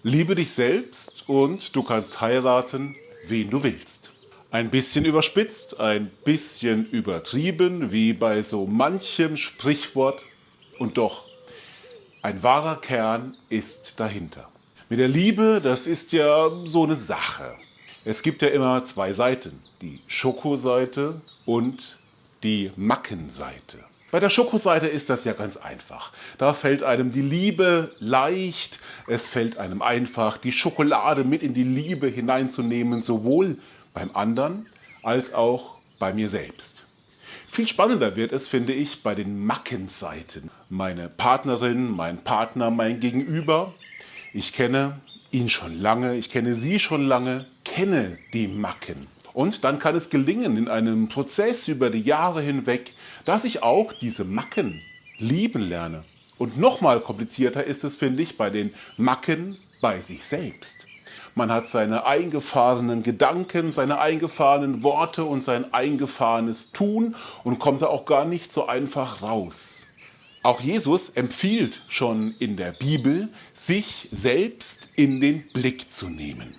Liebe dich selbst und du kannst heiraten, wen du willst. Ein bisschen überspitzt, ein bisschen übertrieben, wie bei so manchem Sprichwort. Und doch, ein wahrer Kern ist dahinter. Mit der Liebe, das ist ja so eine Sache. Es gibt ja immer zwei Seiten, die Schokoseite und die Mackenseite. Bei der Schokoseite ist das ja ganz einfach. Da fällt einem die Liebe leicht, es fällt einem einfach, die Schokolade mit in die Liebe hineinzunehmen, sowohl beim anderen als auch bei mir selbst. Viel spannender wird es, finde ich, bei den Mackenseiten. Meine Partnerin, mein Partner, mein Gegenüber. Ich kenne ihn schon lange, ich kenne sie schon lange, kenne die Macken. Und dann kann es gelingen in einem Prozess über die Jahre hinweg, dass ich auch diese Macken lieben lerne. Und nochmal komplizierter ist es, finde ich, bei den Macken bei sich selbst. Man hat seine eingefahrenen Gedanken, seine eingefahrenen Worte und sein eingefahrenes Tun und kommt da auch gar nicht so einfach raus. Auch Jesus empfiehlt schon in der Bibel, sich selbst in den Blick zu nehmen.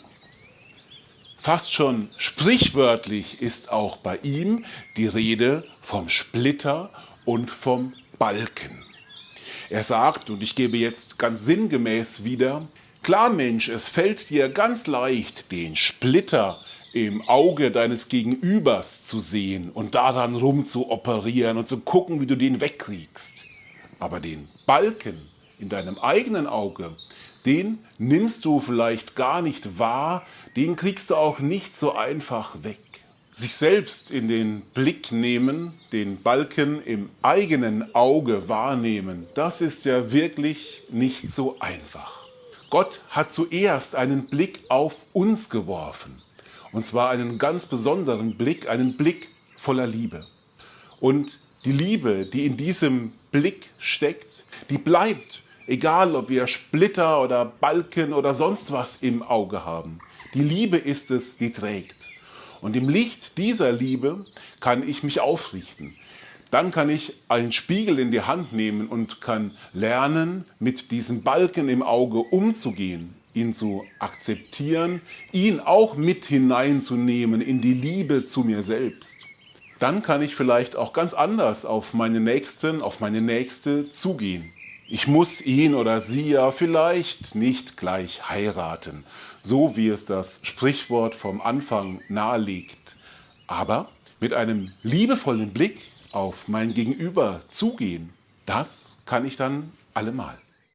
Fast schon sprichwörtlich ist auch bei ihm die Rede vom Splitter und vom Balken. Er sagt, und ich gebe jetzt ganz sinngemäß wieder, klar Mensch, es fällt dir ganz leicht, den Splitter im Auge deines Gegenübers zu sehen und daran rumzuoperieren und zu gucken, wie du den wegkriegst. Aber den Balken in deinem eigenen Auge, den nimmst du vielleicht gar nicht wahr, den kriegst du auch nicht so einfach weg. Sich selbst in den Blick nehmen, den Balken im eigenen Auge wahrnehmen, das ist ja wirklich nicht so einfach. Gott hat zuerst einen Blick auf uns geworfen. Und zwar einen ganz besonderen Blick, einen Blick voller Liebe. Und die Liebe, die in diesem Blick steckt, die bleibt, egal ob wir Splitter oder Balken oder sonst was im Auge haben. Die Liebe ist es, die trägt. Und im Licht dieser Liebe kann ich mich aufrichten. Dann kann ich einen Spiegel in die Hand nehmen und kann lernen, mit diesem Balken im Auge umzugehen, ihn zu akzeptieren, ihn auch mit hineinzunehmen in die Liebe zu mir selbst. Dann kann ich vielleicht auch ganz anders auf meine Nächsten, auf meine Nächste zugehen. Ich muss ihn oder sie ja vielleicht nicht gleich heiraten, so wie es das Sprichwort vom Anfang nahelegt. Aber mit einem liebevollen Blick auf mein Gegenüber zugehen, das kann ich dann allemal.